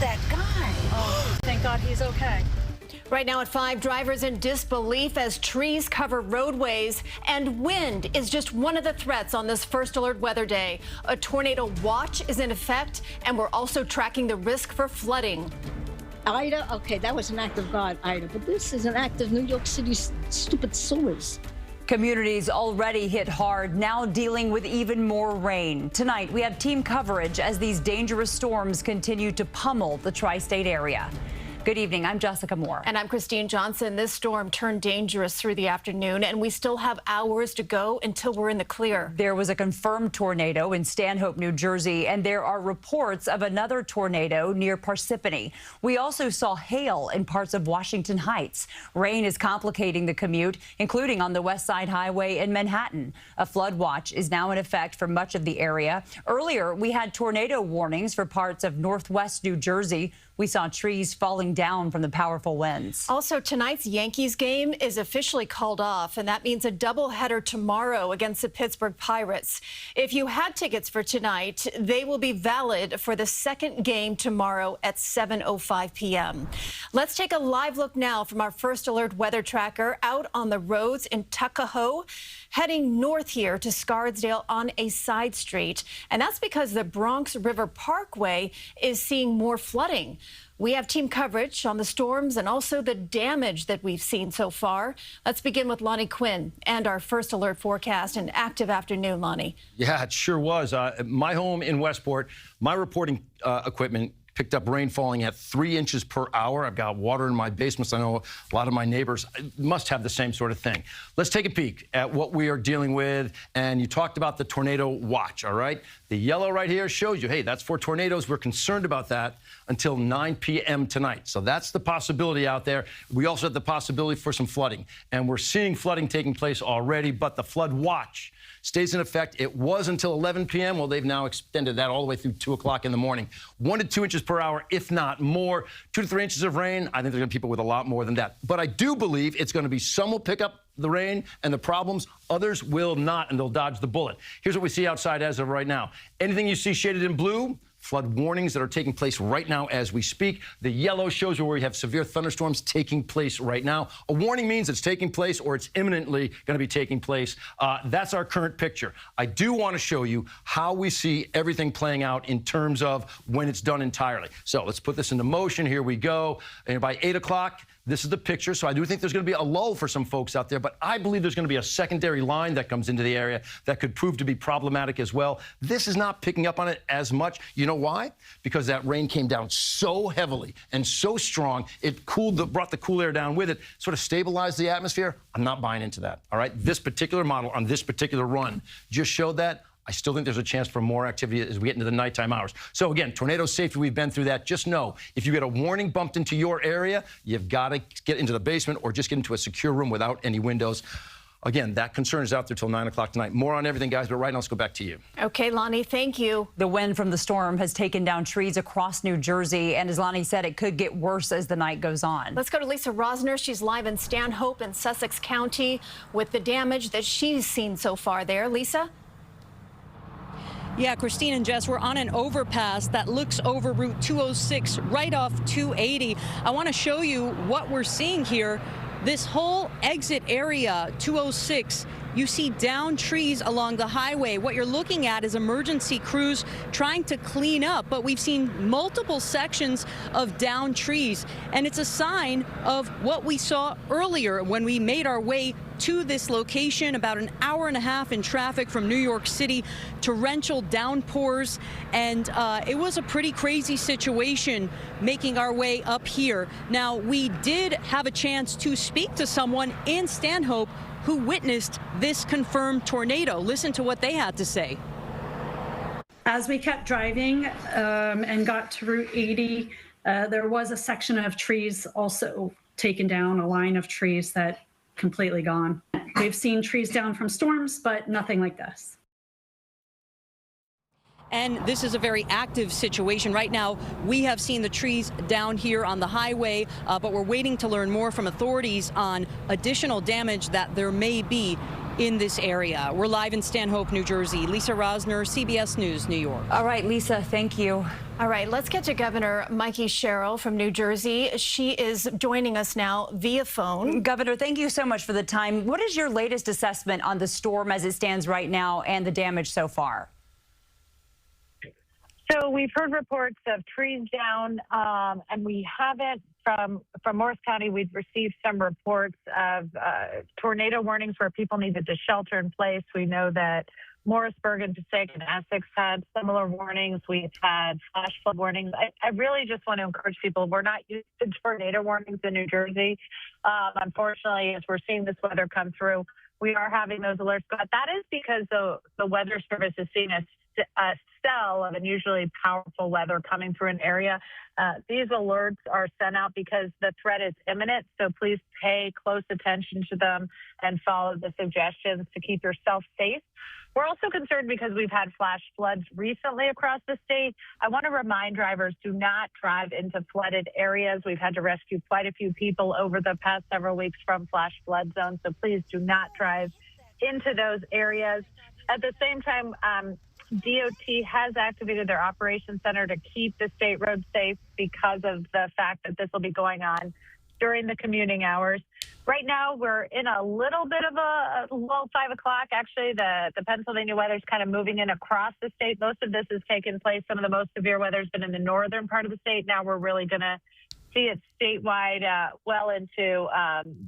that guy? Oh, thank God he's okay. Right now at 5, drivers in disbelief as trees cover roadways, and wind is just one of the threats on this first alert weather day. A tornado watch is in effect, and we're also tracking the risk for flooding. Ida, okay, that was an act of God, Ida, but this is an act of New York City's stupid sewers. Communities already hit hard, now dealing with even more rain. Tonight, we have team coverage as these dangerous storms continue to pummel the tri-state area. Good evening. I'm Jessica Moore. And I'm Christine Johnson. This storm turned dangerous through the afternoon, and we still have hours to go until we're in the clear. There was a confirmed tornado in Stanhope, New Jersey, and there are reports of another tornado near Parsippany. We also saw hail in parts of Washington Heights. Rain is complicating the commute, including on the West Side Highway in Manhattan. A flood watch is now in effect for much of the area. Earlier, we had tornado warnings for parts of northwest New Jersey. We saw trees falling down from the powerful winds. Also, tonight's Yankees game is officially called off, and that means a doubleheader tomorrow against the Pittsburgh Pirates. If you had tickets for tonight, they will be valid for the second game tomorrow at 7:05 p.m. Let's take a live look now from our first alert weather tracker out on the roads in Tuckahoe, heading north here to Scarsdale on a side street. And that's because the Bronx River Parkway is seeing more flooding. We have team coverage on the storms and also the damage that we've seen so far. Let's begin with Lonnie Quinn and our first alert forecast. An active afternoon, Lonnie. Yeah, it sure was. My home in Westport, my reporting equipment picked up rain falling at 3 inches per hour. I've got water in my basement, so I know a lot of my neighbors must have the same sort of thing. Let's take a peek at what we are dealing with. And you talked about the tornado watch, all right? The yellow right here shows you, hey, that's for tornadoes. We're concerned about that until 9 p.m. tonight. So that's the possibility out there. We also have the possibility for some flooding. And we're seeing flooding taking place already, but the flood watch stays in effect. It was until 11 p.m. Well, they've now extended that all the way through 2 o'clock in the morning. 1 to 2 inches per hour, if not more. 2 to 3 inches of rain. I think there's going to be people with a lot more than that. But I do believe it's going to be some will pick up the rain and the problems. Others will not, and they'll dodge the bullet. Here's what we see outside as of right now. Anything you see shaded in blue, flood warnings that are taking place right now as we speak. The yellow shows where we have severe thunderstorms taking place right now. A warning means it's taking place or it's imminently going to be taking place. That's our current picture. I do want to show you how we see everything playing out in terms of when it's done entirely. So let's put this into motion. Here we go. And by 8 o'clock, this is the picture. So I do think there's going to be a lull for some folks out there, but I believe there's going to be a secondary line that comes into the area that could prove to be problematic as well. This is not picking up on it as much. You know why? Because that rain came down so heavily and so strong, it brought the cool air down with it, sort of stabilized the atmosphere. I'm not buying into that, all right? This particular model on this particular run just showed that. I still think there's a chance for more activity as we get into the nighttime hours. So again, tornado safety, we've been through that. Just know, if you get a warning bumped into your area, you've got to get into the basement or just get into a secure room without any windows. Again, that concern is out there till 9 o'clock tonight. More on everything, guys, but right now, let's go back to you. Okay, Lonnie, thank you. The wind from the storm has taken down trees across New Jersey, and as Lonnie said, it could get worse as the night goes on. Let's go to Lisa Rosner. She's live in Stanhope in Sussex County with the damage that she's seen so far there. Lisa? Yeah, Christine and Jess, we're on an overpass that looks over Route 206 right off 280. I want to show you what we're seeing here. This whole exit area, 206, you see down trees along the highway. What you're looking at is emergency crews trying to clean up, but we've seen multiple sections of down trees. And it's a sign of what we saw earlier when we made our way to this location, about an hour and a half in traffic from New York City, torrential downpours, and it was a pretty crazy situation making our way up here. Now, we did have a chance to speak to someone in Stanhope who witnessed this confirmed tornado. Listen to what they had to say. As we kept driving and got to Route 80, there was a section of trees also taken down, a line of trees that completely gone. We've seen trees down from storms, but nothing like this. And this is a very active situation. Right now, we have seen the trees down here on the highway, but we're waiting to learn more from authorities on additional damage that there may be in this area. We're live in Stanhope, New Jersey. Lisa Rosner, CBS News, New York. All right, Lisa, thank you. All right, let's get to Governor Mikey Sherrill from New Jersey. She is joining us now via phone. Governor, thank you so much for the time. What is your latest assessment on the storm as it stands right now and the damage so far? So we've heard reports of trees down, and we haven't, from Morris County, we've received some reports of tornado warnings where people needed to shelter in place. We know that Morrisburg and Passaic and Essex had similar warnings. We've had flash flood warnings. I really just want to encourage people, we're not used to tornado warnings in New Jersey. Unfortunately, as we're seeing this weather come through, we are having those alerts. But that is because the Weather Service is seeing a cell of unusually powerful weather coming through an area. These alerts are sent out because the threat is imminent, so please pay close attention to them and follow the suggestions to keep yourself safe. We're also concerned because we've had flash floods recently across the state. I want to remind drivers, do not drive into flooded areas. We've had to rescue quite a few people over the past several weeks from flash flood zones, so please do not drive into those areas. At the same time, DOT has activated their operations center to keep the state roads safe because of the fact that this will be going on during the commuting hours. Right now, we're in a little bit of a lull, 5 o'clock. Actually, the Pennsylvania weather is kind of moving in across the state. Most of this has taken place. Some of the most severe weather has been in the northern part of the state. Now we're really going to see it statewide well into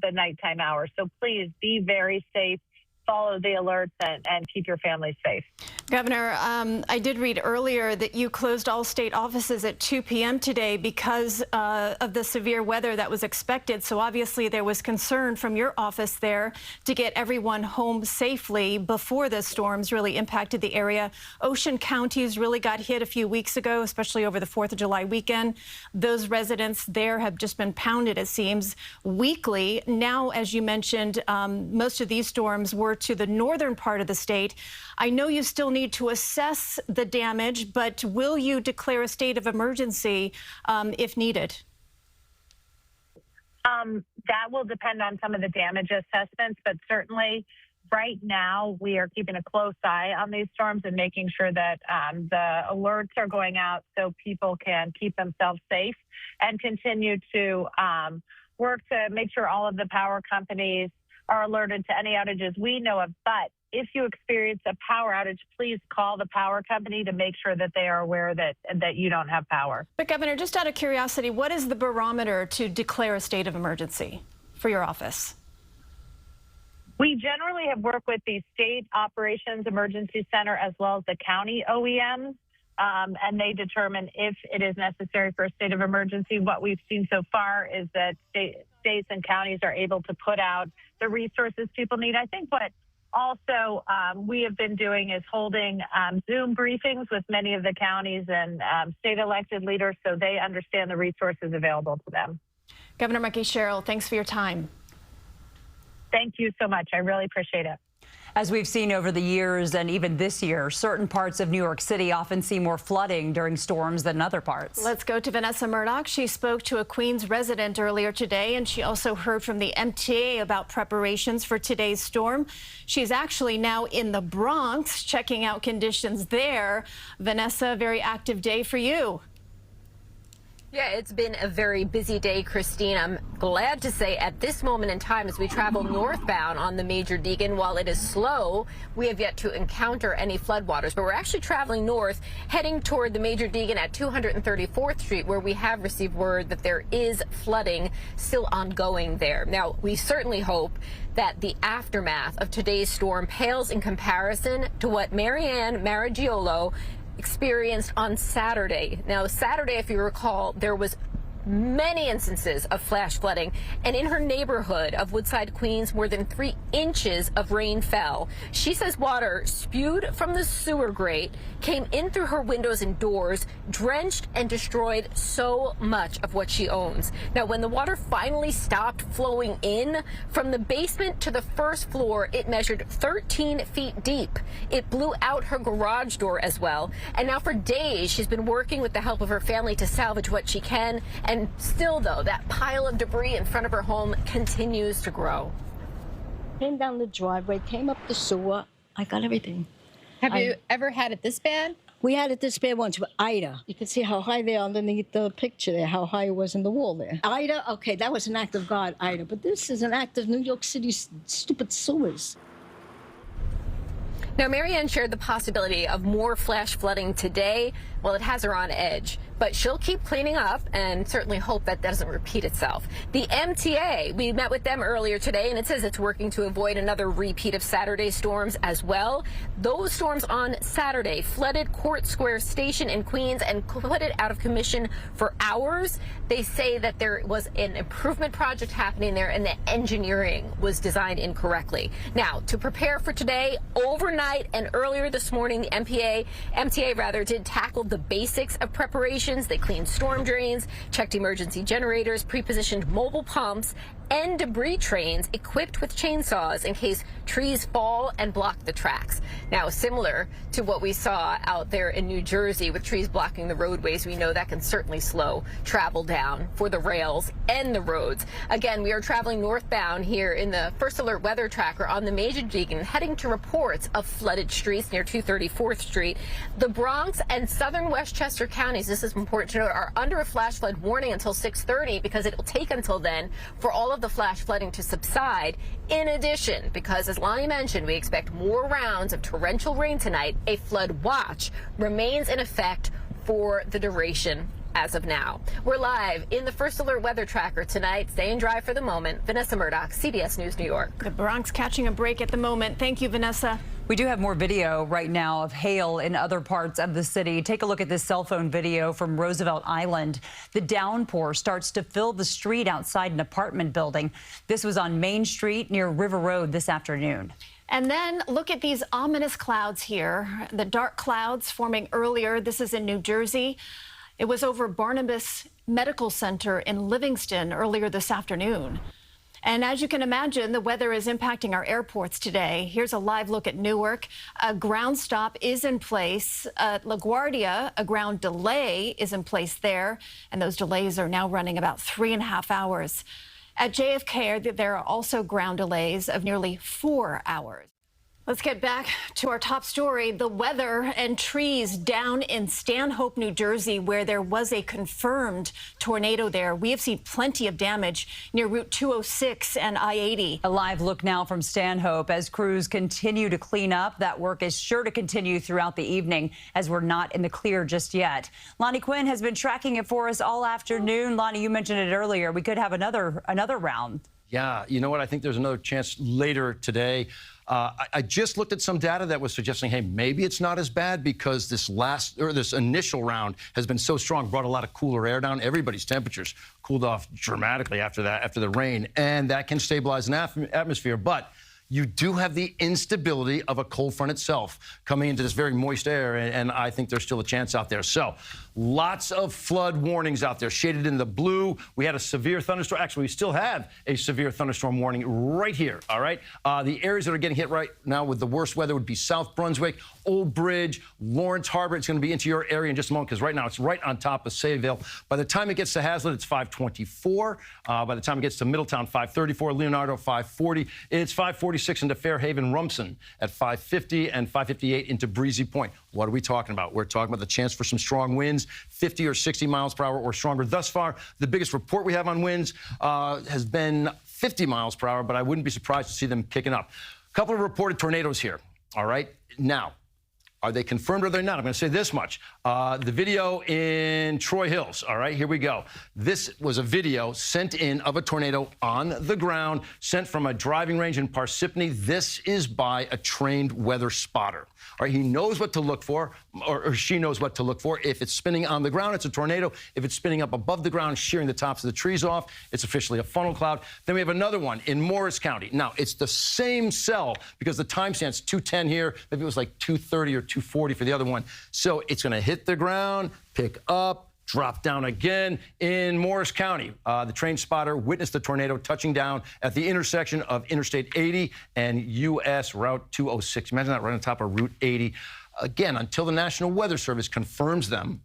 the nighttime hours. So please be very safe. Follow the alerts and keep your family safe. Governor, I did read earlier that you closed all state offices at 2 p.m. today because of the severe weather that was expected. So obviously there was concern from your office there to get everyone home safely before the storms really impacted the area. Ocean counties really got hit a few weeks ago, especially over the 4th of July weekend. Those residents there have just been pounded, it seems, weekly. Now, as you mentioned, most of these storms were to the northern part of the state. I know you still need to assess the damage, but will you declare a state of emergency if needed? That will depend on some of the damage assessments, but certainly right now we are keeping a close eye on these storms and making sure that the alerts are going out so people can keep themselves safe and continue to work to make sure all of the power companies are alerted to any outages we know of. But if you experience a power outage, please call the power company to make sure that they are aware that you don't have power. But Governor, just out of curiosity, what is the barometer to declare a state of emergency for your office? We generally have worked with the State Operations Emergency Center as well as the county OEMs, and they determine if it is necessary for a state of emergency. What we've seen so far is that states and counties are able to put out the resources people need. I think what also we have been doing is holding Zoom briefings with many of the counties and state elected leaders so they understand the resources available to them. Governor Mikey Sherrill, thanks for your time. Thank you so much. I really appreciate it. As we've seen over the years and even this year, certain parts of New York City often see more flooding during storms than other parts. Let's go to Vanessa Murdoch. She spoke to a Queens resident earlier today, and she also heard from the MTA about preparations for today's storm. She's actually now in the Bronx, checking out conditions there. Vanessa, a very active day for you. Yeah, it's been a very busy day, Christine. I'm glad to say at this moment in time, as we travel northbound on the Major Deegan, while it is slow, we have yet to encounter any floodwaters. But we're actually traveling north, heading toward the Major Deegan at 234th Street, where we have received word that there is flooding still ongoing there. Now, we certainly hope that the aftermath of today's storm pales in comparison to what Marianne Maraggiolo experienced on Saturday. Now, Saturday, if you recall, there was many instances of flash flooding, and in her neighborhood of Woodside, Queens, more than 3 inches of rain fell. She says water spewed from the sewer grate, came in through her windows and doors, drenched and destroyed so much of what she owns. Now, when the water finally stopped flowing in from the basement to the first floor, it measured 13 feet deep. It blew out her garage door as well. And now for days, she's been working with the help of her family to salvage what she can. And still, though, that pile of debris in front of her home continues to grow. Came down the driveway, came up the sewer. I got everything. Have you ever had it this bad? We had it this bad once with Ida. You can see how high they are underneath the picture there, how high it was in the wall there. Ida, okay, that was an act of God, Ida. But this is an act of New York City's stupid sewers. Now, Marianne shared the possibility of more flash flooding today. Well, it has her on edge, but she'll keep cleaning up and certainly hope that doesn't repeat itself. The MTA, we met with them earlier today, and it says it's working to avoid another repeat of Saturday storms as well. Those storms on Saturday flooded Court Square Station in Queens and put it out of commission for hours. They say that there was an improvement project happening there and the engineering was designed incorrectly. Now, to prepare for today, overnight and earlier this morning, the MTA did tackle the basics of preparations. They cleaned storm drains, checked emergency generators, pre-positioned mobile pumps, and debris trains equipped with chainsaws in case trees fall and block the tracks. Now, similar to what we saw out there in New Jersey with trees blocking the roadways, we know that can certainly slow travel down for the rails and the roads. Again, we are traveling northbound here in the First Alert Weather Tracker on the Major Deegan, heading to reports of flooded streets near 234th Street. The Bronx and southern Westchester counties, this is important to note, are under a flash flood warning until 6:30 because it will take until then for all of the flash flooding to subside. In addition, because as Lonnie mentioned, we expect more rounds of torrential rain tonight, a flood watch remains in effect for the duration as of now. We're live in the First Alert Weather Tracker tonight, staying dry for the moment. Vanessa Murdoch, CBS News New York. The Bronx catching a break at the moment. Thank you, Vanessa. We do have more video right now of hail in other parts of the city. Take a look at this cell phone video from Roosevelt Island. The downpour starts to fill the street outside an apartment building. This was on Main Street near River Road this afternoon. And then look at these ominous clouds here. The dark clouds forming earlier. This is in New Jersey. It was over Barnabas Medical Center in Livingston earlier this afternoon. And as you can imagine, the weather is impacting our airports today. Here's a live look at Newark. A ground stop is in place. At LaGuardia, a ground delay is in place there. And those delays are now running about 3.5 hours. At JFK, there are also ground delays of nearly 4 hours. Let's get back to our top story. The weather and trees down in Stanhope, New Jersey, where there was a confirmed tornado there. We have seen plenty of damage near Route 206 and I-80. A live look now from Stanhope as crews continue to clean up. That work is sure to continue throughout the evening as we're not in the clear just yet. Lonnie Quinn has been tracking it for us all afternoon. Lonnie, you mentioned it earlier. We could have another round. Yeah, you know what? I think there's another chance later today. I just looked at some data that was suggesting, hey, maybe it's not as bad because this initial round has been so strong, brought a lot of cooler air down. Everybody's temperatures cooled off dramatically after the rain, and that can stabilize an atmosphere. But you do have the instability of a cold front itself coming into this very moist air, and I think there's still a chance out there. So lots of flood warnings out there, shaded in the blue. We had a severe thunderstorm. Actually, we still have a severe thunderstorm warning right here, all right? The areas that are getting hit right now with the worst weather would be South Brunswick, Old Bridge, Lawrence Harbor. It's going to be into your area in just a moment because right now it's right on top of Sayville. By the time it gets to Hazlitt, it's 524. By the time it gets to Middletown, 534. Leonardo, 540. It's 546 into Fairhaven, Rumson at 550 and 558 into Breezy Point. What are we talking about? We're talking about the chance for some strong winds, 50 or 60 miles per hour or stronger. Thus far, the biggest report we have on winds has been 50 miles per hour, but I wouldn't be surprised to see them kicking up. A couple of reported tornadoes here, all right? Now, are they confirmed or they're not? I'm going to say this much. The video in Troy Hills, all right, here we go. This was a video sent in of a tornado on the ground, sent from a driving range in Parsippany. This is by a trained weather spotter. All right, he knows what to look for, or she knows what to look for. If it's spinning on the ground, it's a tornado. If it's spinning up above the ground, shearing the tops of the trees off, it's officially a funnel cloud. Then we have another one in Morris County. Now, it's the same cell because the timestamp's 2:10 here. Maybe it was like 2:30 or 2:40 for the other one. So it's going to hit the ground, pick up, drop down again in Morris County. The train spotter witnessed the tornado touching down at the intersection of Interstate 80 and U.S. Route 206. Imagine that right on top of Route 80. Again, until the National Weather Service confirms them,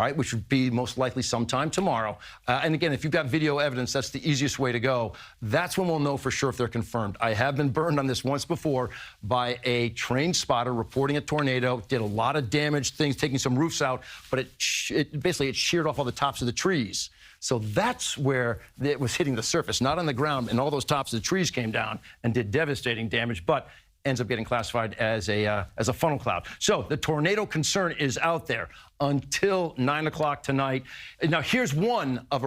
all right, which would be most likely sometime tomorrow. And again, if you've got video evidence, that's the easiest way to go. That's when we'll know for sure if they're confirmed. I have been burned on this once before by a trained spotter reporting a tornado, did a lot of damage, things, taking some roofs out, but it basically sheared off all the tops of the trees. So that's where it was hitting the surface, not on the ground, and all those tops of the trees came down and did devastating damage, but ends up getting classified as a funnel cloud. So the tornado concern is out there until 9 o'clock tonight. Now here's one of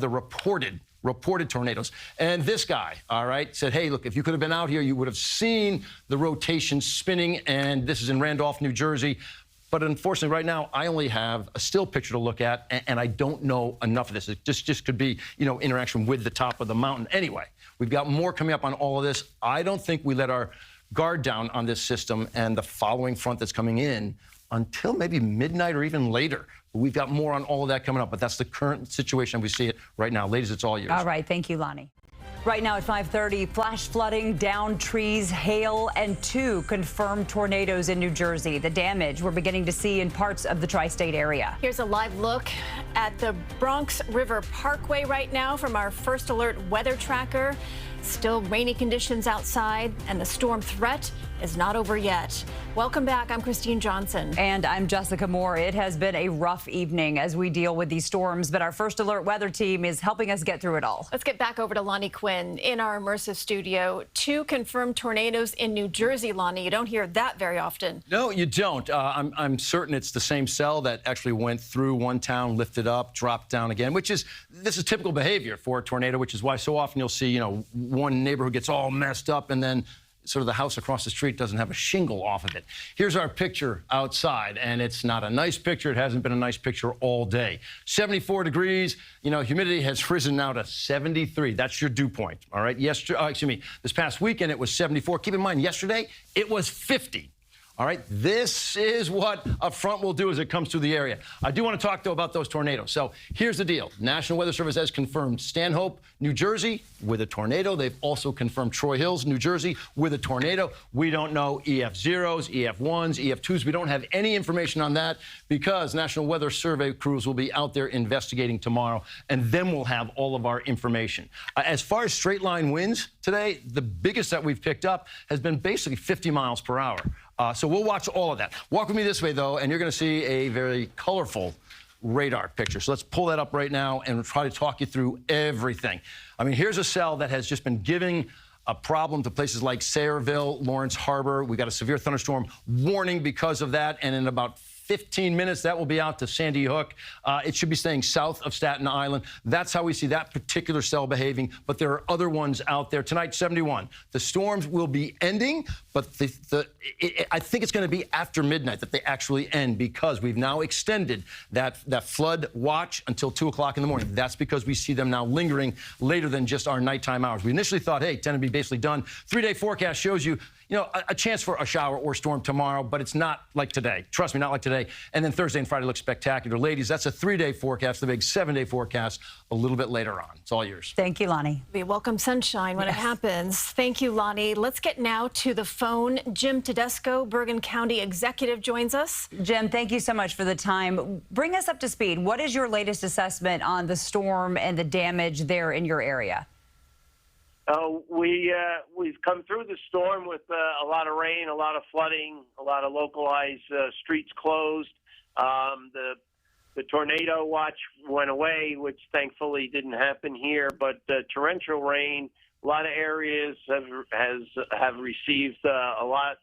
the reported tornadoes. And this guy, all right, said, hey, look, if you could have been out here, you would have seen the rotation spinning. And this is in Randolph, New Jersey. But unfortunately, right now, I only have a still picture to look at, and I don't know enough of this. It just could be, interaction with the top of the mountain. Anyway, we've got more coming up on all of this. I don't think we let our guard down on this system and the following front that's coming in until maybe midnight or even later. We've got more on all of that coming up, but that's the current situation. We see it right now. Ladies, it's all yours. All right. Thank you, Lonnie. Right now at 5:30, flash flooding, downed trees, hail, and 2 confirmed tornadoes in New Jersey. The damage we're beginning to see in parts of the tri-state area. Here's a live look at the Bronx River Parkway right now from our First Alert weather tracker. Still rainy conditions outside, and the storm threat is not over yet. Welcome back. I'm Christine Johnson. And I'm Jessica Moore. It has been a rough evening as we deal with these storms, but our First Alert weather team is helping us get through it all. Let's get back over to Lonnie Quinn in our immersive studio. 2 confirmed tornadoes in New Jersey, Lonnie. You don't hear that very often. No, you don't. I'm certain it's the same cell that actually went through one town, lifted up, dropped down again, this is typical behavior for a tornado, which is why so often you'll see, one neighborhood gets all messed up and then sort of the house across the street doesn't have a shingle off of it. Here's our picture outside, and it's not a nice picture. It hasn't been a nice picture all day. 74 degrees. Humidity has risen now to 73. That's your dew point, all right? This past weekend it was 74. Keep in mind, yesterday it was 50. All right, this is what a front will do as it comes through the area. I do want to talk, though, about those tornadoes. So here's the deal. National Weather Service has confirmed Stanhope, New Jersey, with a tornado. They've also confirmed Troy Hills, New Jersey, with a tornado. We don't know EF0s, EF1s, EF2s. We don't have any information on that because National Weather Survey crews will be out there investigating tomorrow, and then we'll have all of our information. As far as straight line winds today, the biggest that we've picked up has been basically 50 miles per hour. So we'll watch all of that. Walk with me this way, though, and you're going to see a very colorful radar picture. So let's pull that up right now and try to talk you through everything. I mean, here's a cell that has just been giving a problem to places like Sayreville, Lawrence Harbor. We got a severe thunderstorm warning because of that, and in about 15 minutes, that will be out to Sandy Hook. It should be staying south of Staten Island. That's how we see that particular cell behaving, but there are other ones out there. Tonight, 71. The storms will be ending, but I think it's going to be after midnight that they actually end because we've now extended that flood watch until 2 o'clock in the morning. That's because we see them now lingering later than just our nighttime hours. We initially thought, hey, 10 would be basically done. 3-day forecast shows you, a chance for a shower or storm tomorrow, but it's not like today. Trust me, not like today. And then Thursday and Friday look spectacular. Ladies, that's a 3-day forecast. The big 7-day forecast a little bit later on. It's all yours. Thank you, Lonnie. We welcome sunshine when it happens. Thank you, Lonnie. Let's get now to the phone. Jim Tedesco, Bergen County Executive, joins us. Jim, thank you so much for the time. Bring us up to speed. What is your latest assessment on the storm and the damage there in your area? We've come through the storm with a lot of rain, a lot of flooding, a lot of localized streets closed. The tornado watch went away, which thankfully didn't happen here. But torrential rain, a lot of areas have received a lot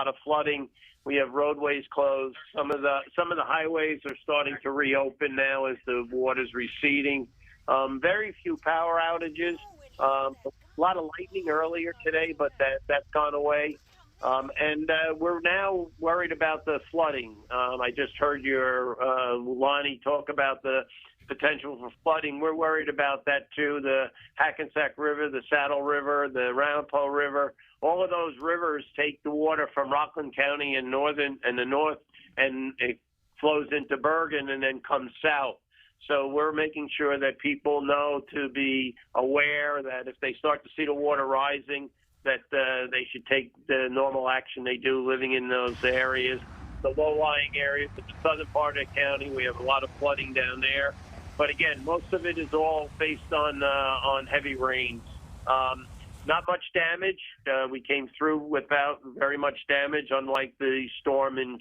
of flooding. We have roadways closed. Some of the highways are starting to reopen now as the water's receding. Very few power outages. A lot of lightning earlier today, but that's gone away. And we're now worried about the flooding. I just heard your Lonnie talk about the potential for flooding. We're worried about that too. The Hackensack River, the Saddle River, the Ramapo River, all of those rivers take the water from Rockland County and the north, and it flows into Bergen and then comes south. So we're making sure that people know to be aware that if they start to see the water rising, that they should take the normal action they do living in those areas. the low-lying areas of the southern part of the county. We have a lot of flooding down there. But again, most of it is all based on heavy rains. Not much damage. We came through without very much damage, unlike the storm in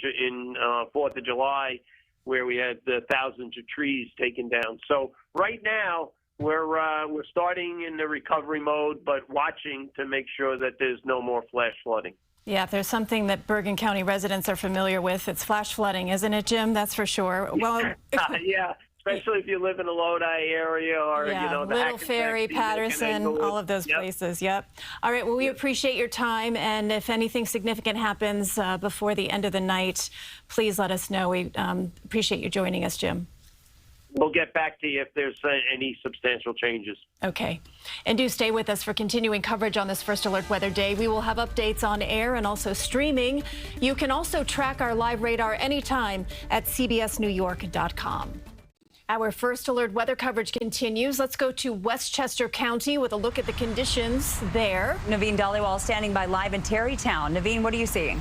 4th of July, where we had thousands of trees taken down. So right now, we're starting in the recovery mode, but watching to make sure that there's no more flash flooding. Yeah, if there's something that Bergen County residents are familiar with, it's flash flooding, isn't it, Jim? That's for sure. Well, yeah, especially if you live in the Lodi area or, yeah, you know, the Little Ferry, Patterson, all of those places. Yep. All right. Well, we appreciate your time. And if anything significant happens before the end of the night, please let us know. We appreciate you joining us, Jim. We'll get back to you if there's any substantial changes. Okay. And do stay with us for continuing coverage on this First Alert Weather Day. We will have updates on air and also streaming. You can also track our live radar anytime at cbsnewyork.com. Our First Alert weather coverage continues. Let's go to Westchester County with a look at the conditions there. Naveen Dhaliwal standing by live in Terrytown. Naveen, what are you seeing?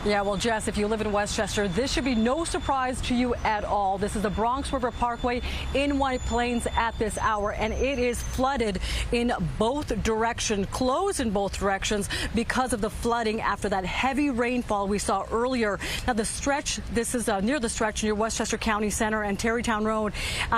Yeah, well, Jess, if you live in Westchester, this should be no surprise to you at all. This is the Bronx River Parkway in White Plains at this hour, and it is flooded in both directions, closed in both directions because of the flooding after that heavy rainfall we saw earlier. Now, the stretch, this is near the stretch near Westchester County Center and Terrytown Road,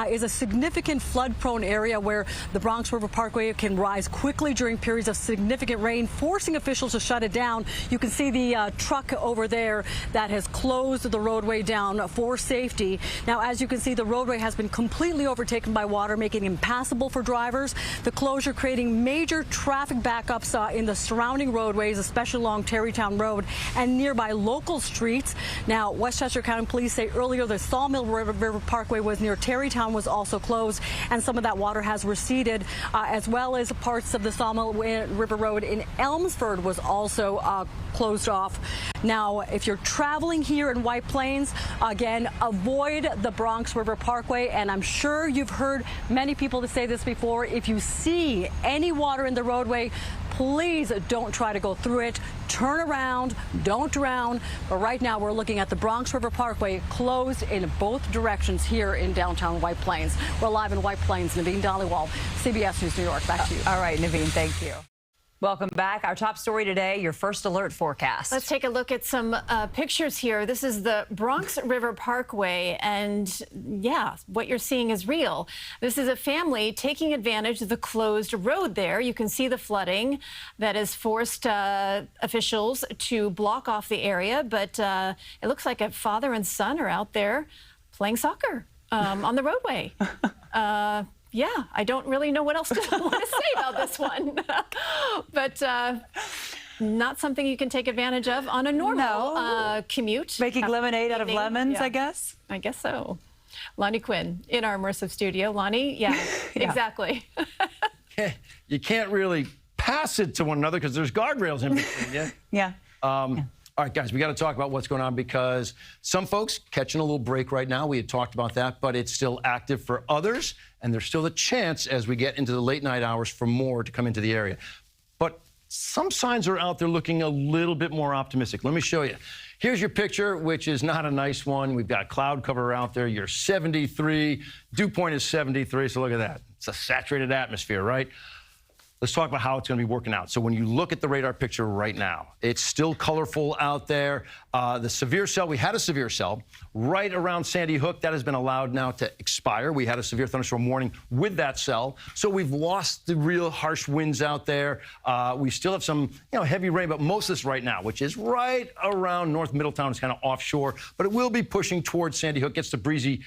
is a significant flood-prone area where the Bronx River Parkway can rise quickly during periods of significant rain, forcing officials to shut it down. You can see the truck over there that has closed the roadway down for safety. Now, as you can see, the roadway has been completely overtaken by water, making it impassable for drivers. The closure creating major traffic backups in the surrounding roadways, especially along Terrytown Road and nearby local streets. Now, Westchester County Police say earlier the Sawmill River Parkway was near Terrytown was also closed, and some of that water has receded, as well as parts of the Sawmill River Road in Elmsford was also closed off. Now, if you're traveling here in White Plains, again, avoid the Bronx River Parkway. And I'm sure you've heard many people say this before. If you see any water in the roadway, please don't try to go through it. Turn around, don't drown. But right now, we're looking at the Bronx River Parkway closed in both directions here in downtown White Plains. We're live in White Plains. Naveen Dhaliwal, CBS News New York. Back to you. All right, Naveen, thank you. Welcome back. Our top story today, your First Alert forecast. Let's take a look at some pictures here. This is the Bronx River Parkway, and yeah, what you're seeing is real. This is a family taking advantage of the closed road there. You can see the flooding that has forced officials to block off the area, but it looks like a father and son are out there playing soccer on the roadway. Yeah, I don't really know what else to want to say about this one, but not something you can take advantage of on a normal commute. Making lemonade out of lemons, yeah. I guess? I guess so. Lonnie Quinn in our immersive studio. Lonnie, yeah. Exactly. You can't really pass it to one another because there's guardrails in between. Yeah. All right, guys, we got to talk about what's going on because some folks catching a little break right now. We had talked about that, but it's still active for others, and there's still a chance as we get into the late night hours for more to come into the area. But some signs are out there looking a little bit more optimistic. Let me show you. Here's your picture, which is not a nice one. We've got cloud cover out there. You're 73. Dew point is 73, so look at that. It's a saturated atmosphere, right? Let's talk about how it's going to be working out. So when you look at the radar picture right now, it's still colorful out there. The severe cell, we had a severe cell right around Sandy Hook. That has been allowed now to expire. We had a severe thunderstorm warning with that cell. So we've lost the real harsh winds out there. We still have some heavy rain, but most of this right now, which is right around North Middletown, is kind of offshore. But it will be pushing towards Sandy Hook. Gets to breezy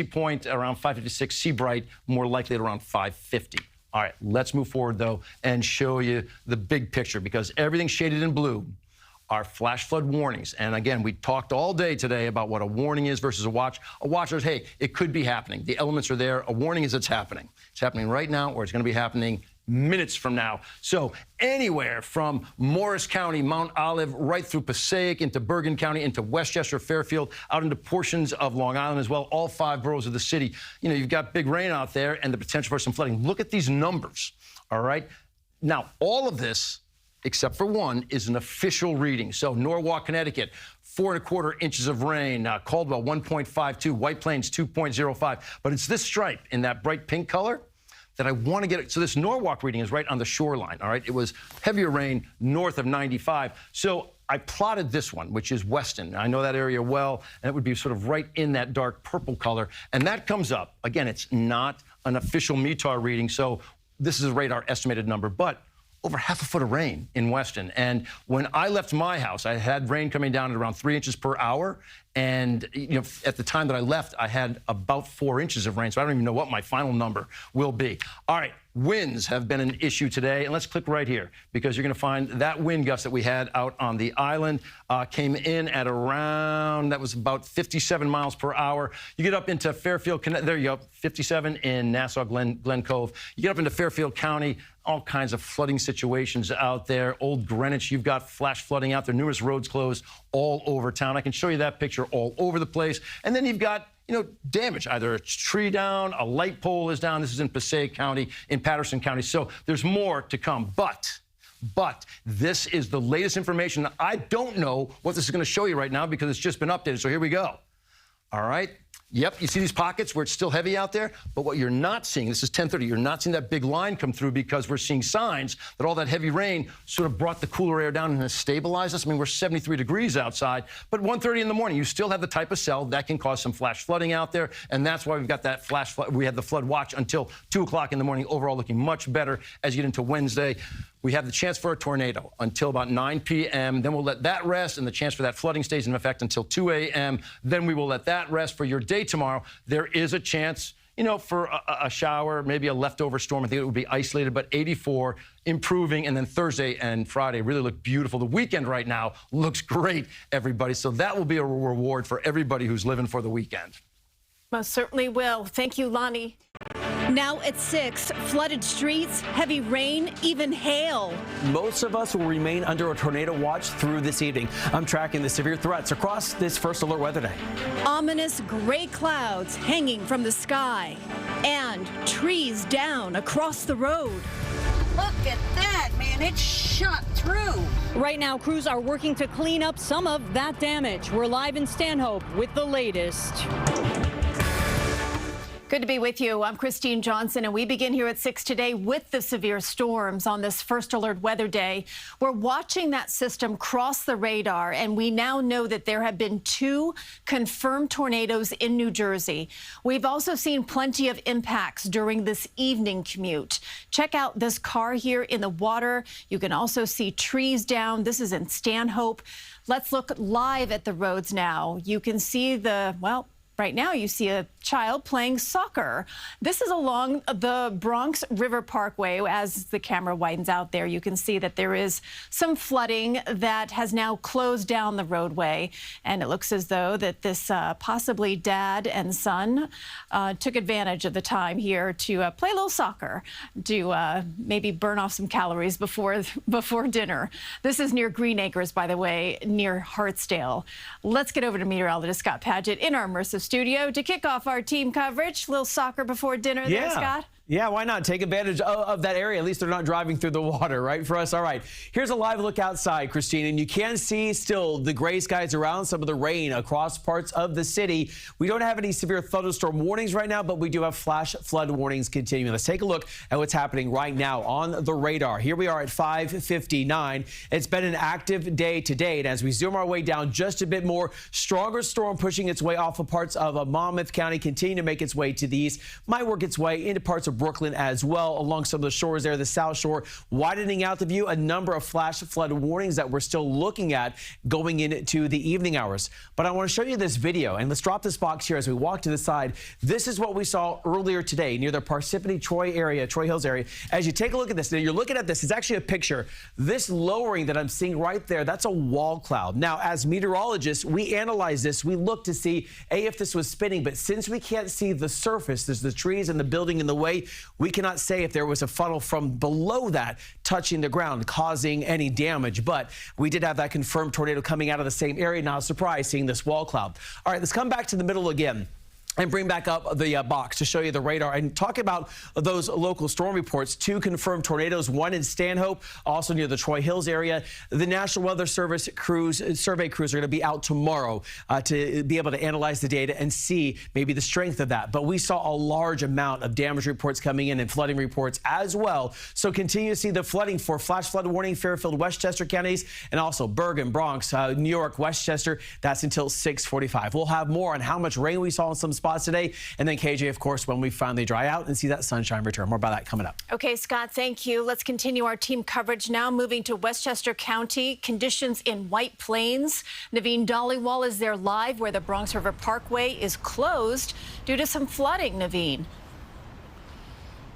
point around 556. Seabright more likely at around 550. All right, let's move forward, though, and show you the big picture, because everything shaded in blue are flash flood warnings. And again, we talked all day today about what a warning is versus a watch. A watch is, hey, it could be happening. The elements are there. A warning is it's happening. It's happening right now, or it's going to be happening minutes from now. So anywhere from Morris County, Mount Olive, right through Passaic, into Bergen County, into Westchester, Fairfield, out into portions of Long Island as well, all 5 boroughs of the city. You've got big rain out there and the potential for some flooding. Look at these numbers, all right? Now, all of this except for one, is an official reading. So Norwalk, Connecticut, 4 1/4 inches of rain. Caldwell, 1.52. White Plains, 2.05. But it's this stripe in that bright pink color that I want to get it. So this Norwalk reading is right on the shoreline, all right? It was heavier rain north of 95. So I plotted this one, which is Weston. I know that area well, and it would be sort of right in that dark purple color. And that comes up. Again, it's not an official METAR reading, so this is a radar estimated number, but over 1/2 foot of rain in Weston. And when I left my house, I had rain coming down at around 3 inches per hour. And at the time that I left, I had about 4 inches of rain. So I don't even know what my final number will be. All right, winds have been an issue today. And let's click right here, because you're going to find that wind gust that we had out on the island came in at around, that was about 57 miles per hour. You get up into Fairfield, there you go, 57 in Nassau, Glen Cove. You get up into Fairfield County, all kinds of flooding situations out there. Old Greenwich, you've got flash flooding out there, numerous roads closed all over town. I can show you that picture all over the place. And then you've got, damage. Either a tree down, a light pole is down. This is in Passaic County, in Patterson County. So there's more to come. But this is the latest information. I don't know what this is going to show you right now because it's just been updated. So here we go. All right. Yep, you see these pockets where it's still heavy out there, but what you're not seeing, this is 10:30, you're not seeing that big line come through because we're seeing signs that all that heavy rain sort of brought the cooler air down and has stabilized us. I mean, we're 73 degrees outside, but 1:30 in the morning, you still have the type of cell that can cause some flash flooding out there, and that's why we've got that flash flood. We had the flood watch until 2 o'clock in the morning, overall looking much better as you get into Wednesday. We have the chance for a tornado until about 9 p.m. Then we'll let that rest, and the chance for that flooding stays in effect until 2 a.m. Then we will let that rest. For your day tomorrow, there is a chance, for a shower, maybe a leftover storm. I think it would be isolated, but 84, improving. And then Thursday and Friday really look beautiful. The weekend right now looks great, everybody. So that will be a reward for everybody who's living for the weekend. Most certainly will. Thank you, Lonnie. Now at 6, flooded streets, heavy rain, even hail. Most of us will remain under a tornado watch through this evening. I'm tracking the severe threats across this first alert weather day. Ominous gray clouds hanging from the sky and trees down across the road. Look at that, man. It shot through. Right now, crews are working to clean up some of that damage. We're live in Stanhope with the latest. Good to be with you. I'm Christine Johnson, and we begin here at 6 today with the severe storms on this first alert weather day. We're watching that system cross the radar, and we now know that there have been 2 confirmed tornadoes in New Jersey. We've also seen plenty of impacts during this evening commute. Check out this car here in the water. You can also see trees down. This is in Stanhope. Let's look live at the roads now. You can see right now you see a child playing soccer. This is along the Bronx River Parkway. As the camera widens out there, you can see that there is some flooding that has now closed down the roadway. And it looks as though that this possibly dad and son took advantage of the time here to play a little soccer, to maybe burn off some calories before dinner. This is near Green Acres, by the way, near Hartsdale. Let's get over to meteorologist Scott Padgett in our immersive studio to kick off our team coverage. A little soccer before dinner there, Scott. Yeah, why not take advantage of that area? At least they're not driving through the water, right, for us? All right, here's a live look outside, Christine, and you can see still the gray skies around some of the rain across parts of the city. We don't have any severe thunderstorm warnings right now, but we do have flash flood warnings continuing. Let's take a look at what's happening right now on the radar. Here we are at 5:59. It's been an active day to date. As we zoom our way down just a bit more, stronger storm pushing its way off of parts of Monmouth County, continue to make its way to the east, might work its way into parts of Brooklyn as well, along some of the shores there, the South Shore, widening out the view. A number of flash flood warnings that we're still looking at going into the evening hours. But I want to show you this video, and let's drop this box here as we walk to the side. This is what we saw earlier today near the Parsippany Troy Hills area. As you take a look at this, now you're looking at this, it's actually a picture. This lowering that I'm seeing right there, that's a wall cloud. Now, as meteorologists, we analyze this. We look to see, if this was spinning, but since we can't see the surface, there's the trees and the building in the way, we cannot say if there was a funnel from below that touching the ground, causing any damage. But we did have that confirmed tornado coming out of the same area. Not a surprise seeing this wall cloud. All right, let's come back to the middle again. and bring back up the box to show you the radar and talk about those local storm reports. 2 confirmed tornadoes, 1 in Stanhope, also near the Troy Hills area. The National Weather Service survey crews are going to be out tomorrow to be able to analyze the data and see maybe the strength of that. But we saw a large amount of damage reports coming in and flooding reports as well. So continue to see the flooding for flash flood warning, Fairfield, Westchester counties, and also Bergen, Bronx, New York, Westchester. That's until 6:45. We'll have more on how much rain we saw in some spots today. And then KJ, of course, when we finally dry out and see that sunshine return. More about that coming up. Okay, Scott, thank you. Let's continue our team coverage now, moving to Westchester County. Conditions in White Plains. Naveen Dhaliwal is there live where the Bronx River Parkway is closed due to some flooding. Naveen.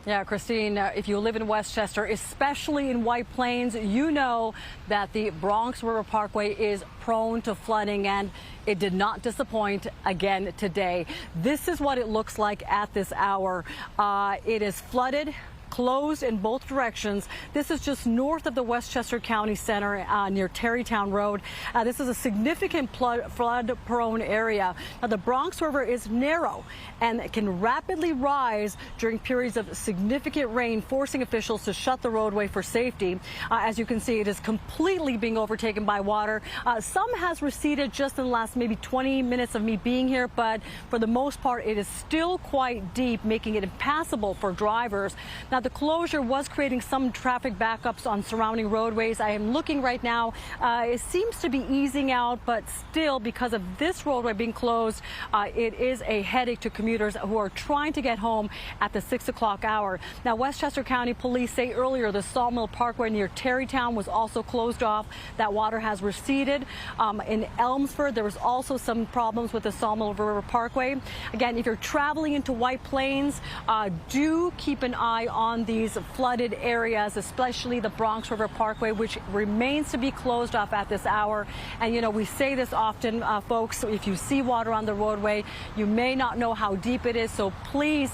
Yeah, Christine, if you live in Westchester, especially in White Plains, you know that the Bronx River Parkway is prone to flooding, and it did not disappoint again today. This is what it looks like at this hour. It is flooded, closed in both directions. This is just north of the Westchester County Center near Terrytown Road. This is a significant flood-prone area. Now, the Bronx River is narrow and it can rapidly rise during periods of significant rain, forcing officials to shut the roadway for safety. As you can see, it is completely being overtaken by water. Some has receded just in the last maybe 20 minutes of me being here, but for the most part, it is still quite deep, making it impassable for drivers. Now, the closure was creating some traffic backups on surrounding roadways. I am looking right now. It seems to be easing out, but still, because of this roadway being closed, it is a headache to commuters who are trying to get home at the 6 o'clock hour. Now, Westchester County Police say earlier the Sawmill Parkway near Terrytown was also closed off. That water has receded. In Elmsford, there was also some problems with the Sawmill River Parkway. Again, if you're traveling into White Plains, do keep an eye on these flooded areas, especially the Bronx River Parkway, which remains to be closed off at this hour. And, you know, we say this often, folks, if you see water on the roadway, you may not know how deep it is, so please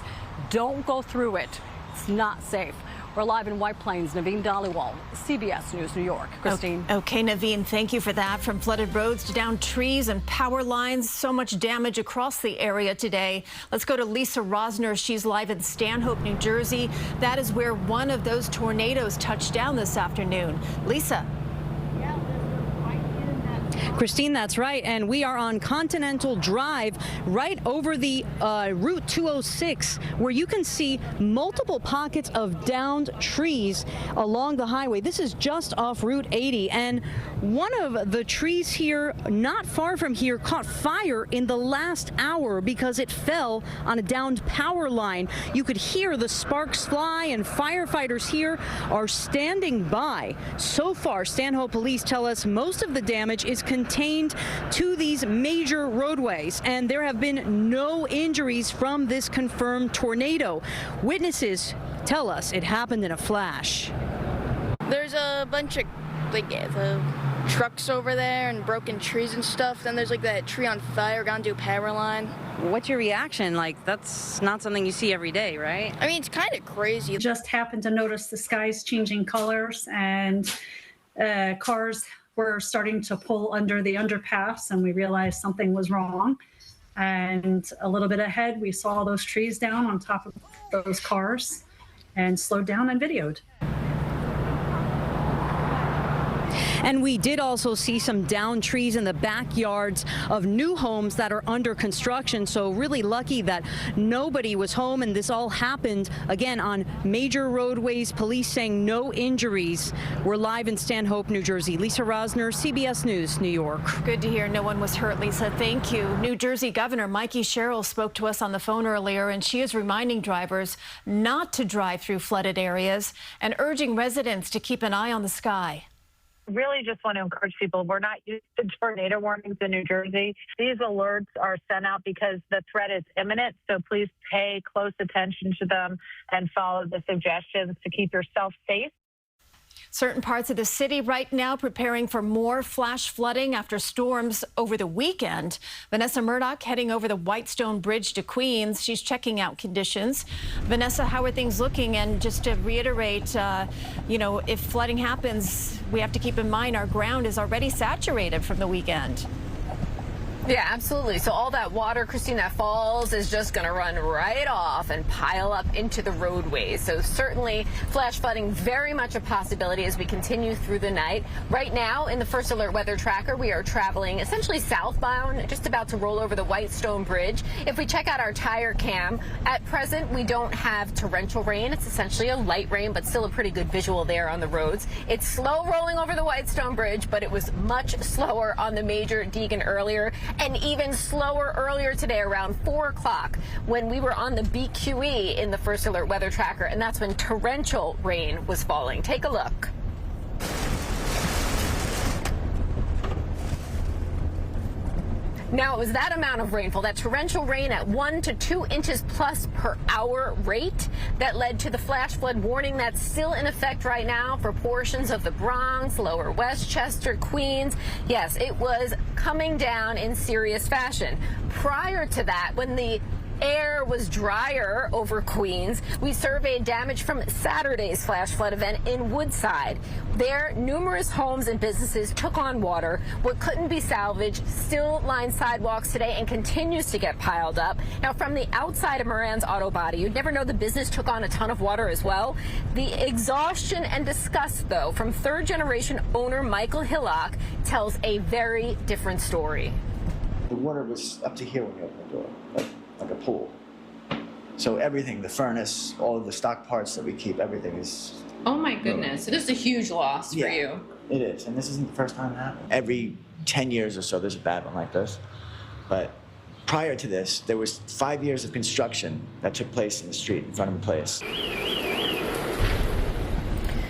don't go through it. It's not safe. We're live in White Plains. Naveen Dhaliwal, CBS News New York. Christine. Okay, Naveen, thank you for that. From flooded roads to downed trees and power lines, so much damage across the area today. Let's go to Lisa Rosner. She's live in Stanhope, New Jersey. That is where one of those tornadoes touched down this afternoon. Lisa. Christine, that's right. And we are on Continental Drive right over the Route 206, where you can see multiple pockets of downed trees along the highway. This is just off Route 80. And one of the trees here, not far from here, caught fire in the last hour because it fell on a downed power line. You could hear the sparks fly, and firefighters here are standing by. So far, Stanhope police tell us most of the damage is contained to these major roadways, and there have been no injuries from this confirmed tornado. Witnesses tell us it happened in a flash. There's a bunch of the trucks over there and broken trees and stuff. Then there's like that tree on fire gone to a power line. What's your reaction? Like, that's not something you see every day, right? I mean, it's kind of crazy. Just happened to notice the skies changing colors, and cars were starting to pull under the underpass, and we realized something was wrong. And a little bit ahead, we saw those trees down on top of those cars and slowed down and videoed. And we did also see some downed trees in the backyards of new homes that are under construction. So really lucky that nobody was home, and this all happened again on major roadways. Police saying no injuries. We're live in Stanhope, New Jersey. Lisa Rosner, CBS News, New York. Good to hear no one was hurt, Lisa. Thank you. New Jersey Governor Mikey Sherrill spoke to us on the phone earlier, and she is reminding drivers not to drive through flooded areas and urging residents to keep an eye on the sky. Really just want to encourage people. We're not used to tornado warnings in New Jersey. These alerts are sent out because the threat is imminent. So please pay close attention to them and follow the suggestions to keep yourself safe. Certain parts of the city right now preparing for more flash flooding after storms over the weekend. Vanessa Murdoch heading over the Whitestone Bridge to Queens. She's checking out conditions. Vanessa, how are things looking? And just to reiterate, you know, if flooding happens, we have to keep in mind our ground is already saturated from the weekend. Yeah, absolutely. So all that water, Christine, that falls is just going to run right off and pile up into the roadways. So certainly flash flooding very much a possibility as we continue through the night. Right now in the First Alert Weather Tracker, we are traveling essentially southbound, just about to roll over the Whitestone Bridge. If we check out our tire cam, at present we don't have torrential rain. It's essentially a light rain, but still a pretty good visual there on the roads. It's slow rolling over the Whitestone Bridge, but it was much slower on the Major Deegan earlier. And even slower earlier today around 4 o'clock when we were on the BQE in the First Alert Weather Tracker, and that's when torrential rain was falling. Take a look. Now, it was that amount of rainfall, that torrential rain at 1 to 2 inches plus per hour rate, that led to the flash flood warning that's still in effect right now for portions of the Bronx, Lower Westchester, Queens. Yes, it was coming down in serious fashion. Prior to that, when the air was drier over Queens, we surveyed damage from Saturday's flash flood event in Woodside. There, numerous homes and businesses took on water. What couldn't be salvaged still lines sidewalks today and continues to get piled up. Now, from the outside of Moran's Auto Body, you'd never know the business took on a ton of water as well. The exhaustion and disgust, though, from third-generation owner Michael Hillock tells a very different story. The water was up to here when you opened the door, like a pool. So everything, the furnace, all of the stock parts that we keep, everything is... Oh my goodness, it is a huge loss for you. It is, and this isn't the first time it happened. Every 10 years or so, there's a bad one like this. But prior to this, there was 5 years of construction that took place in the street in front of the place.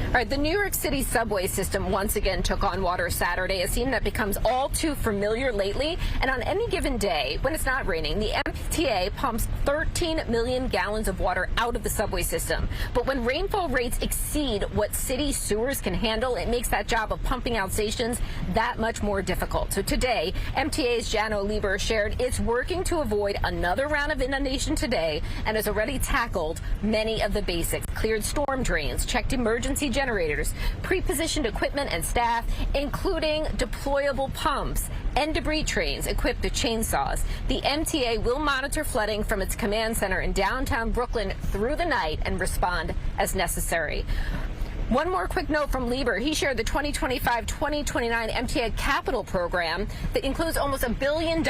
All right, the New York City subway system once again took on water Saturday, a scene that becomes all too familiar lately. And on any given day, when it's not raining, the MTA pumps 13 million gallons of water out of the subway system. But when rainfall rates exceed what city sewers can handle, it makes that job of pumping out stations that much more difficult. So today, MTA's Jano Lieber shared it's working to avoid another round of inundation today and has already tackled many of the basics. Cleared storm drains, checked emergency generators, pre-positioned equipment and staff, including deployable pumps and debris trains equipped with chainsaws. The MTA will monitor flooding from its command center in downtown Brooklyn through the night and respond as necessary. One more quick note from Lieber. He shared the 2025-2029 MTA capital program that includes almost $1 billion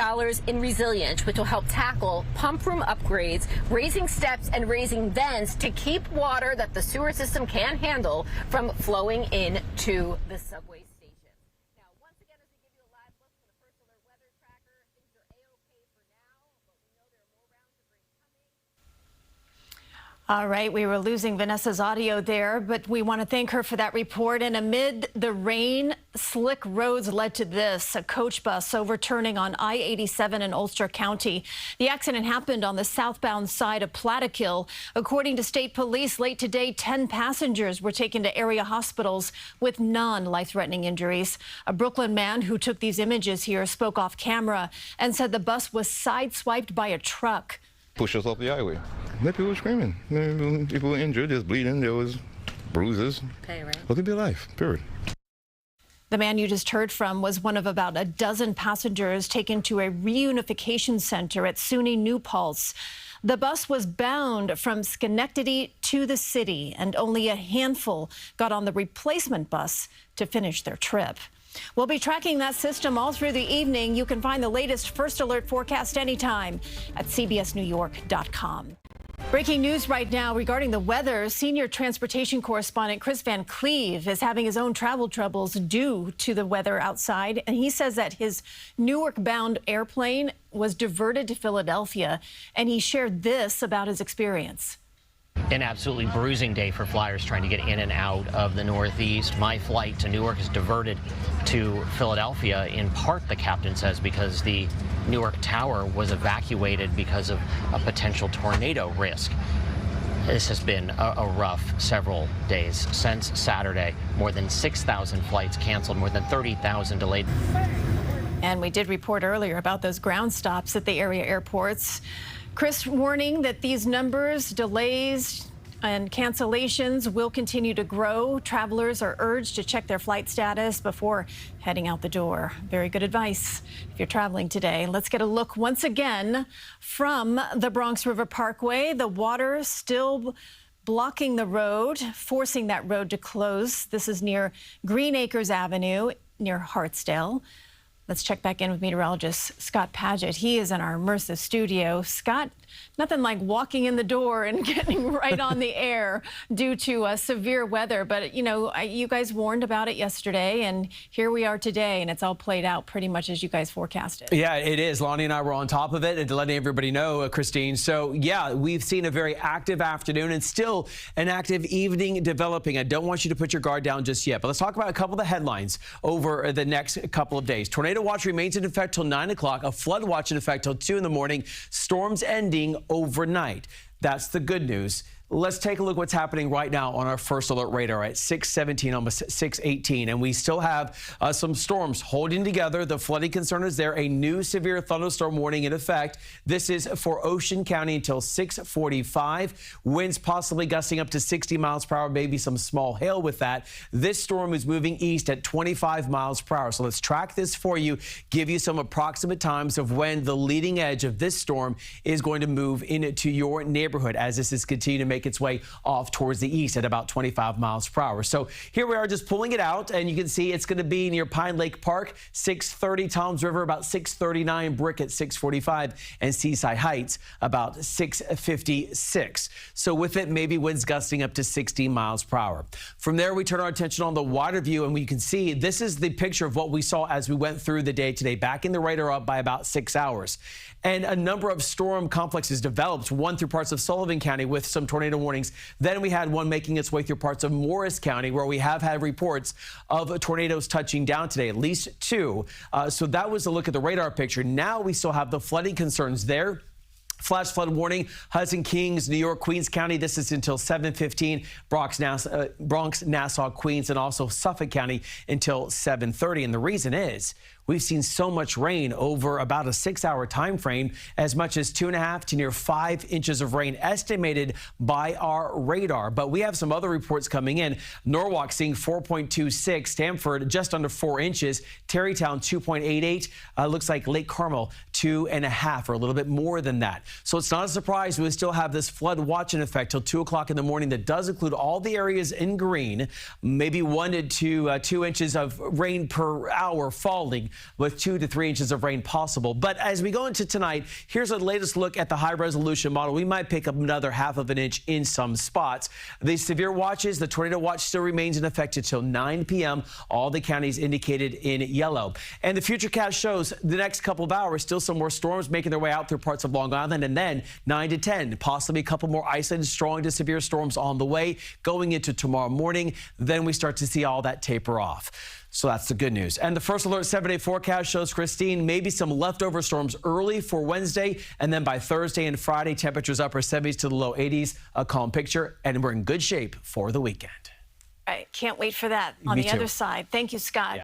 in resilience, which will help tackle pump room upgrades, raising steps and raising vents to keep water that the sewer system can handle from flowing into the subway station. Now, once again, as we give you a live look from the First Alert Weather Tracker, things are A-OK for now, but we know there are more rounds of rain coming. All right, we were losing Vanessa's audio there, but we want to thank her for that report. And amid the rain, slick roads led to this, a coach bus overturning on I-87 in Ulster County. The accident happened on the southbound side of Plattekill. According to state police, late today, 10 passengers were taken to area hospitals with non-life-threatening injuries. A Brooklyn man who took these images here spoke off camera and said the bus was sideswiped by a truck. Push us off the highway. The people were screaming. People were injured. There's bleeding. There was bruises. Okay, right. Look at their life, period. The man you just heard from was one of about a dozen passengers taken to a reunification center at SUNY New Paltz. The bus was bound from Schenectady to the city, and only a handful got on the replacement bus to finish their trip. We'll be tracking that system all through the evening. You can find the latest First Alert forecast anytime at cbsnewyork.com. Breaking news right now regarding the weather. Senior transportation correspondent Chris Van Cleve is having his own travel troubles due to the weather outside. And he says that his Newark-bound airplane was diverted to Philadelphia. And he shared this about his experience. An absolutely bruising day for flyers trying to get in and out of the Northeast. My flight to Newark is diverted to Philadelphia, in part, the captain says, because the Newark Tower was evacuated because of a potential tornado risk. This has been a rough several days since Saturday. More than 6,000 flights canceled, more than 30,000 delayed. And we did report earlier about those ground stops at the area airports. Chris warning that these numbers, delays, And cancellations will continue to grow. Travelers are urged to check their flight status before heading out the door. Very good advice if you're traveling today. Let's get a look once again from the Bronx River Parkway. The water still blocking the road, forcing that road to close. This is near Green Acres Avenue, near Hartsdale. Let's check back in with meteorologist Scott Paget. He is in our immersive studio. Scott, nothing like walking in the door and getting right on the air due to severe weather. But, you know, you guys warned about it yesterday, and here we are today, and it's all played out pretty much as you guys forecasted. Yeah, it is. Lonnie and I were on top of it and letting everybody know, Christine. So, yeah, we've seen a very active afternoon and still an active evening developing. I don't want you to put your guard down just yet, but let's talk about a couple of the headlines over the next couple of days. Tornado watch remains in effect till 9 o'clock, a flood watch in effect till 2 in the morning, storms ending overnight. That's the good news. Let's take a look what's happening right now on our first alert radar at 6:17, almost 6:18. And we still have some storms holding together. The flooding concern is there. A new severe thunderstorm warning in effect. This is for Ocean County until 6:45. Winds possibly gusting up to 60 miles per hour, maybe some small hail with that. This storm is moving east at 25 miles per hour. So let's track this for you, give you some approximate times of when the leading edge of this storm is going to move into your neighborhood as this is continuing to make its way off towards the east at about 25 miles per hour. So here we are just pulling it out, and you can see it's going to be near Pine Lake Park, 6:30, Toms River about 6:39, Brick at 6:45, and Seaside Heights about 6:56. So with it, maybe winds gusting up to 60 miles per hour. From there, we turn our attention on the wider view, and we can see this is the picture of what we saw as we went through the day today, backing the radar up by about 6 hours. And a number of storm complexes developed, one through parts of Sullivan County with some tornado warnings. Then we had one making its way through parts of Morris County, where we have had reports of tornadoes touching down today, at least 2. So that was a look at the radar picture. Now we still have the flooding concerns there. Flash flood warning, Hudson, Kings, New York, Queens County. This is until 7:15. Bronx, Nassau, Queens, and also Suffolk County until 7:30. And the reason is we've seen so much rain over about a 6-hour time frame, as much as 2.5 to near 5 inches of rain estimated by our radar. But we have some other reports coming in. Norwalk seeing 4.26, Stamford just under 4 inches, Tarrytown 2.88. Looks like Lake Carmel 2.5 or a little bit more than that. So it's not a surprise we still have this flood watch in effect till 2 o'clock in the morning. That does include all the areas in green, maybe 1 to 2 inches of rain per hour falling, with 2 to 3 inches of rain possible. But as we go into tonight, here's a latest look at the high resolution model. We might pick up another 1/2 of an inch in some spots. The severe watches, the tornado watch still remains in effect until 9 p.m. All the counties indicated in yellow. And the futurecast shows the next couple of hours, still some more storms making their way out through parts of Long Island. And then 9 to 10, possibly a couple more isolated strong to severe storms on the way going into tomorrow morning. Then we start to see all that taper off. So that's the good news. And the first alert 7-day forecast shows, Christine, maybe some leftover storms early for Wednesday. And then by Thursday and Friday, temperatures upper 70s to the low 80s. A calm picture. And we're in good shape for the weekend. I can't wait for that on the other side. Thank you, Scott. Yeah.